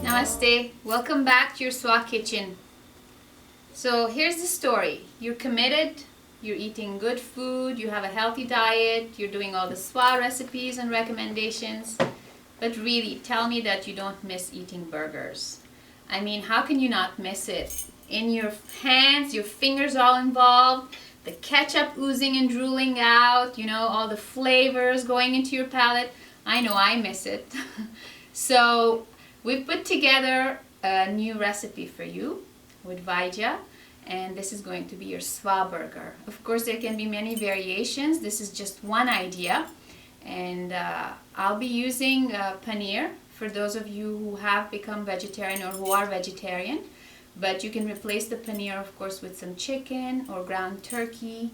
Namaste, welcome back to your Swa kitchen. So here's the story. You're committed, you're eating good food, you have a healthy diet, you're doing all the Swa recipes and recommendations, but really tell me that you don't miss eating burgers. I mean, how can you not miss it? In your hands, your fingers all involved, the ketchup oozing and drooling out, you know, all the flavors going into your palate. I know I miss it. So we've put together a new recipe for you with Vaidya, and this is going to be your Swa burger. Of course, there can be many variations. This is just one idea, and I'll be using paneer for those of you who have become vegetarian or who are vegetarian, but you can replace the paneer, of course, with some chicken or ground turkey,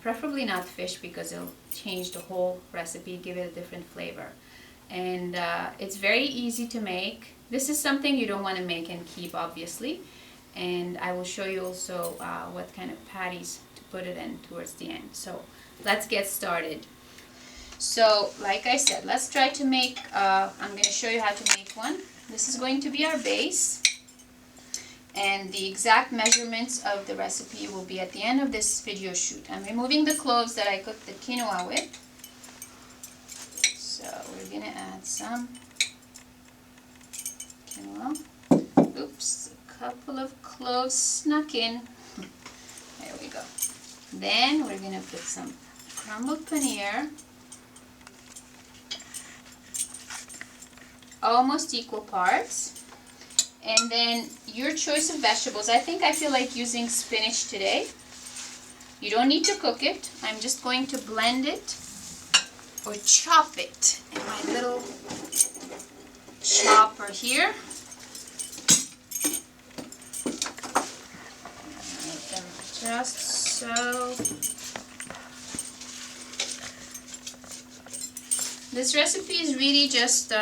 preferably not fish because it'll change the whole recipe, give it a different flavor. And it's very easy to make. This is something you don't want to make and keep, obviously, and I will show you also what kind of patties to put it in towards the end. So let's get started. So like I said, let's try to make, I'm going to show you how to make one. This is going to be our base, and the exact measurements of the recipe will be at the end of this video shoot. I'm removing the cloves that I cooked the quinoa with. So we're going to add some quinoa. Oops, a couple of cloves snuck in. There we go. Then we're going to put some crumbled paneer. Almost equal parts. And then your choice of vegetables. I feel like using spinach today. You don't need to cook it. I'm just going to blend it or chop it in my little chopper here. Make them just so. This recipe is really just,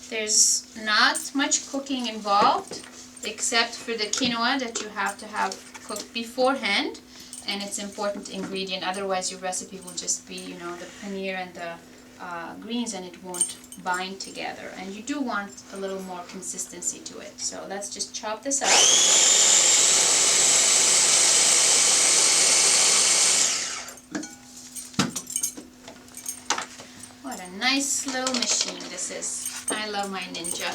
there's not much cooking involved except for the quinoa that you have to have cooked beforehand. And it's an important ingredient, otherwise your recipe will just be, you know, the paneer and the greens, and it won't bind together. And you do want a little more consistency to it. So let's just chop this up. What a nice little machine this is. I love my Ninja.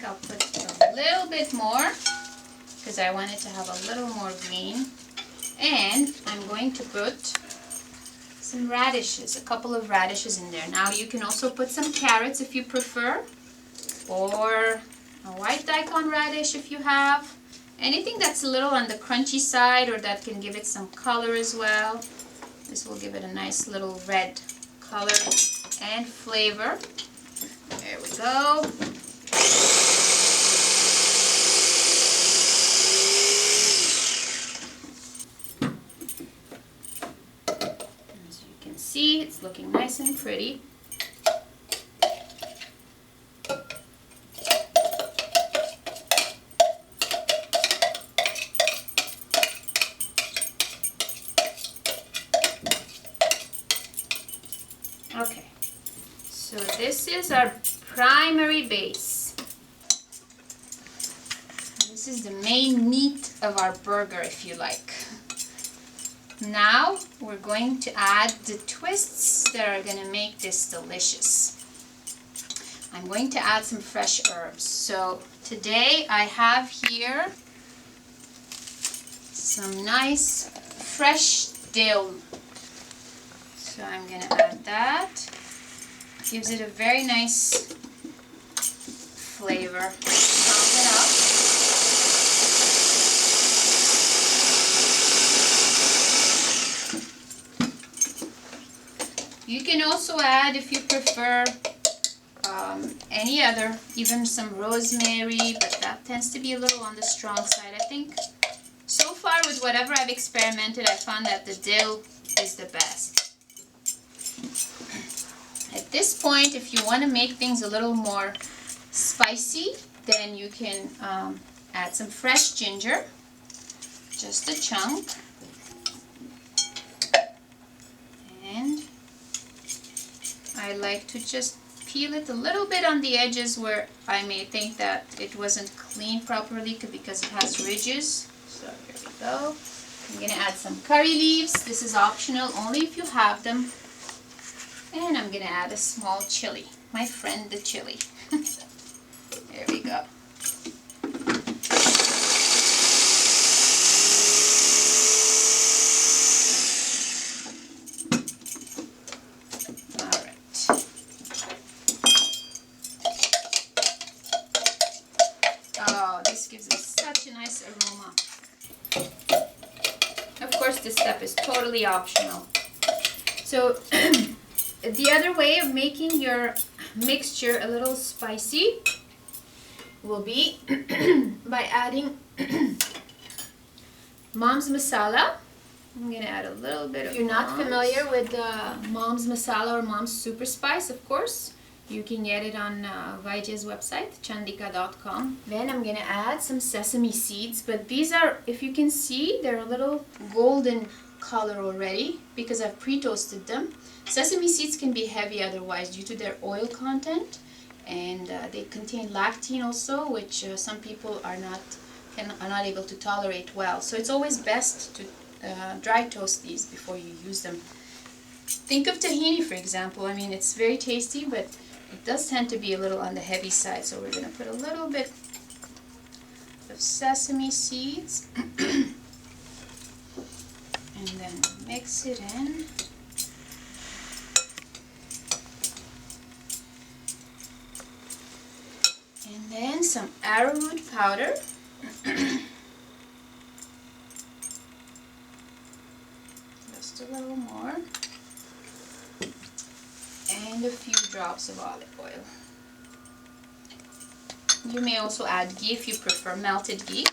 I'll put a little bit more because I want it to have a little more green, and I'm going to put some radishes, a couple of radishes in there. Now you can also put some carrots if you prefer, or a white daikon radish if you have. Anything that's a little on the crunchy side or that can give it some color as well. This will give it a nice little red color and flavor. There we go. See, it's looking nice and pretty. Okay, so this is our primary base. This is the main meat of our burger, if you like. Now we're going to add the twists that are going to make this delicious. I'm going to add some fresh herbs. So today I have here some nice fresh dill. So I'm going to add that. Gives it a very nice flavor. Pop it up. You can also add, if you prefer, any other, even some rosemary, but that tends to be a little on the strong side. I think so far with whatever I've experimented, I found that the dill is the best. At this point, if you want to make things a little more spicy, then you can add some fresh ginger, just a chunk, and I like to just peel it a little bit on the edges where I may think that it wasn't cleaned properly because it has ridges. So here we go. I'm going to add some curry leaves. This is optional, only if you have them. And I'm going to add a small chili. My friend the chili. There we go. Oh, this gives it such a nice aroma. Of course, this step is totally optional. So, the other way of making your mixture a little spicy will be by adding Mom's Masala. I'm going to add a little bit of If you're not familiar with Mom's Masala or Mom's Super Spice, of course, you can get it on Vaidya's website, chandika.com. Then I'm going to add some sesame seeds, but these are, if you can see, they're a little golden color already because I've pre-toasted them. Sesame seeds can be heavy otherwise due to their oil content, and they contain lactine also, which some people are not able to tolerate well. So it's always best to dry toast these before you use them. Think of tahini, for example. I mean, it's very tasty, but it does tend to be a little on the heavy side. So we're going to put a little bit of sesame seeds and then mix it in. And then some arrowroot powder. Just a little more. And a few drops of olive oil. You may also add ghee if you prefer melted ghee.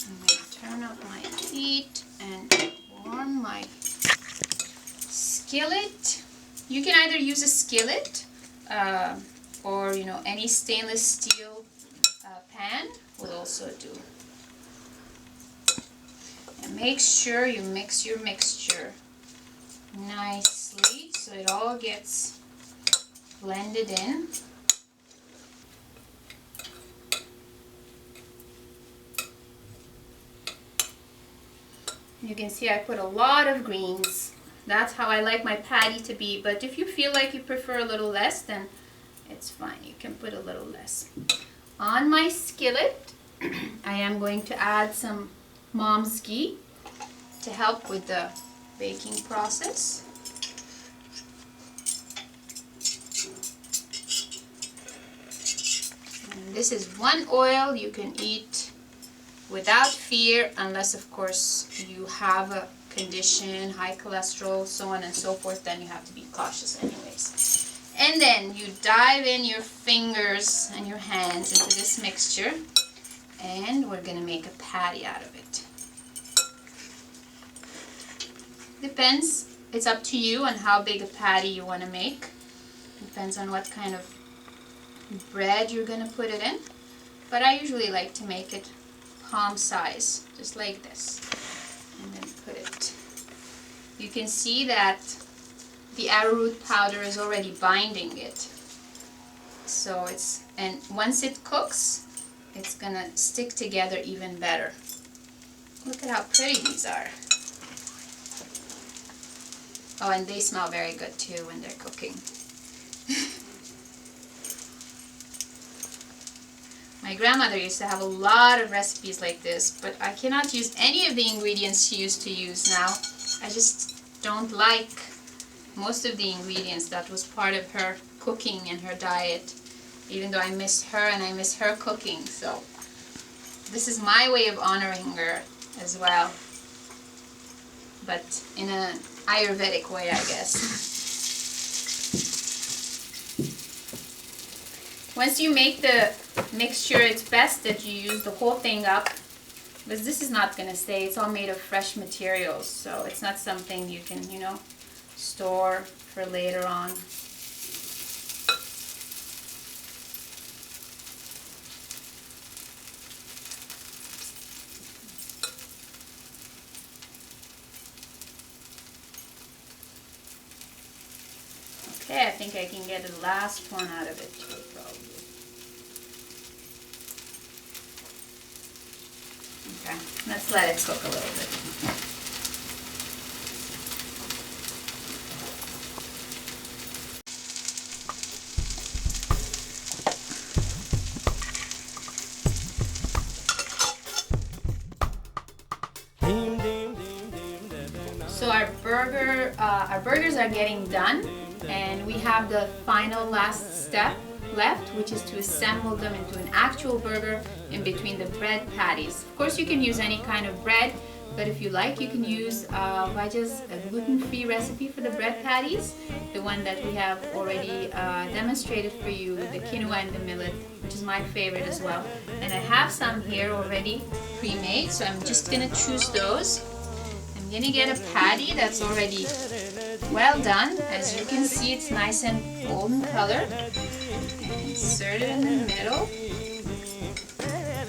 I'm going to turn up my heat and warm my skillet. You can either use a skillet or any stainless steel pan will also do. And make sure you mix your mixture nicely so it all gets blended in. You can see I put a lot of greens. That's how I like my patty to be, but if you feel like you prefer a little less, then it's fine. You can put a little less. On my skillet, I am going to add some Mom's ghee to help with the baking process. And this is one oil you can eat without fear, unless of course you have a condition, high cholesterol, so on and so forth, then you have to be cautious anyways. And then you dive in your fingers and your hands into this mixture, and we're going to make a patty out of it. Depends, it's up to you on how big a patty you want to make. Depends on what kind of bread you're going to put it in. But I usually like to make it palm size, just like this. And then put it. You can see that the arrowroot powder is already binding it. So and once it cooks, it's going to stick together even better. Look at how pretty these are. Oh, and they smell very good too when they're cooking. My grandmother used to have a lot of recipes like this, but I cannot use any of the ingredients she used to use now. I just don't like most of the ingredients that was part of her cooking and her diet even though I miss her and I miss her cooking. So this is my way of honoring her as well, but in an Ayurvedic way, I guess. Once you make the mixture, it's best that you use the whole thing up, because this is not going to stay. It's all made of fresh materials, so it's not something you can, you know, store for later on. Okay, I think I can get the last one out of it too, probably. Okay, let's let it cook a little bit. So our burgers are getting done, and we have the final last step left, which is to assemble them into an actual burger in between the bread patties. Of course, you can use any kind of bread, but if you like, you can use Vaidya's gluten-free recipe for the bread patties, the one that we have already demonstrated for you with the quinoa and the millet, which is my favorite as well. And I have some here already pre-made, so I'm just gonna choose those. I'm gonna get a patty that's already well done. As you can see, it's nice and golden color. Insert it in the middle.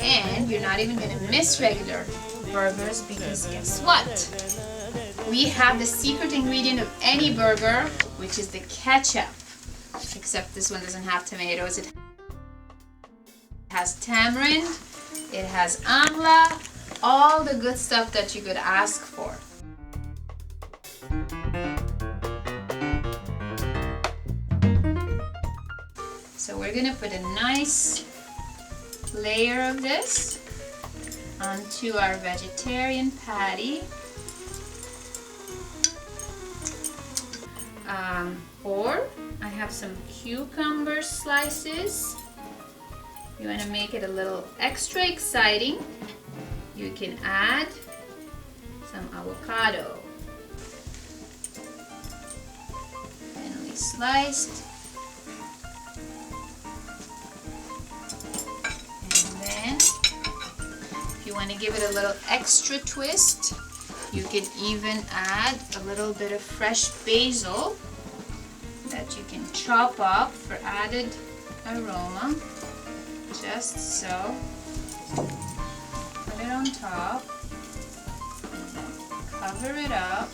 And you're not even gonna miss regular burgers, because guess what? We have the secret ingredient of any burger, which is the ketchup. Except this one doesn't have tomatoes. It has tamarind, it has amla, all the good stuff that you could ask for. So we're gonna put a nice layer of this onto our vegetarian patty. Or I have some cucumber slices. You want to make it a little extra exciting, you can add some avocado, thinly sliced. If you want to give it a little extra twist, you can even add a little bit of fresh basil that you can chop up for added aroma, just so. Put it on top, and then cover it up.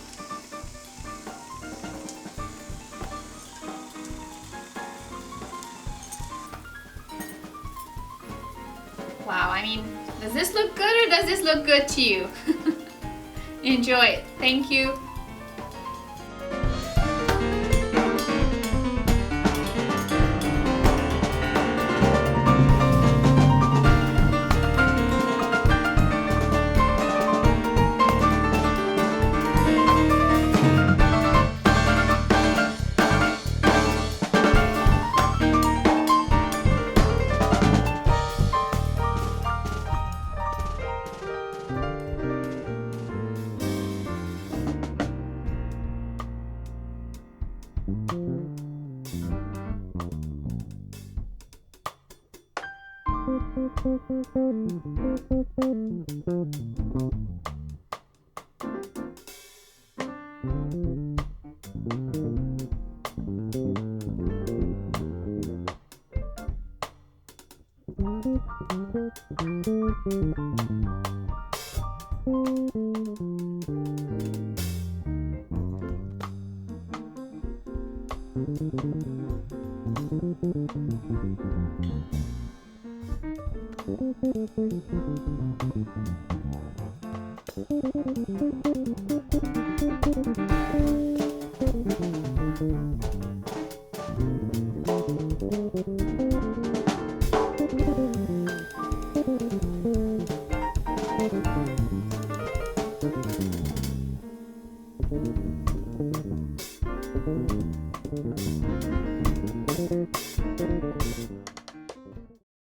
Wow, I mean, does this look good or does this look good to you? Enjoy it. Thank you.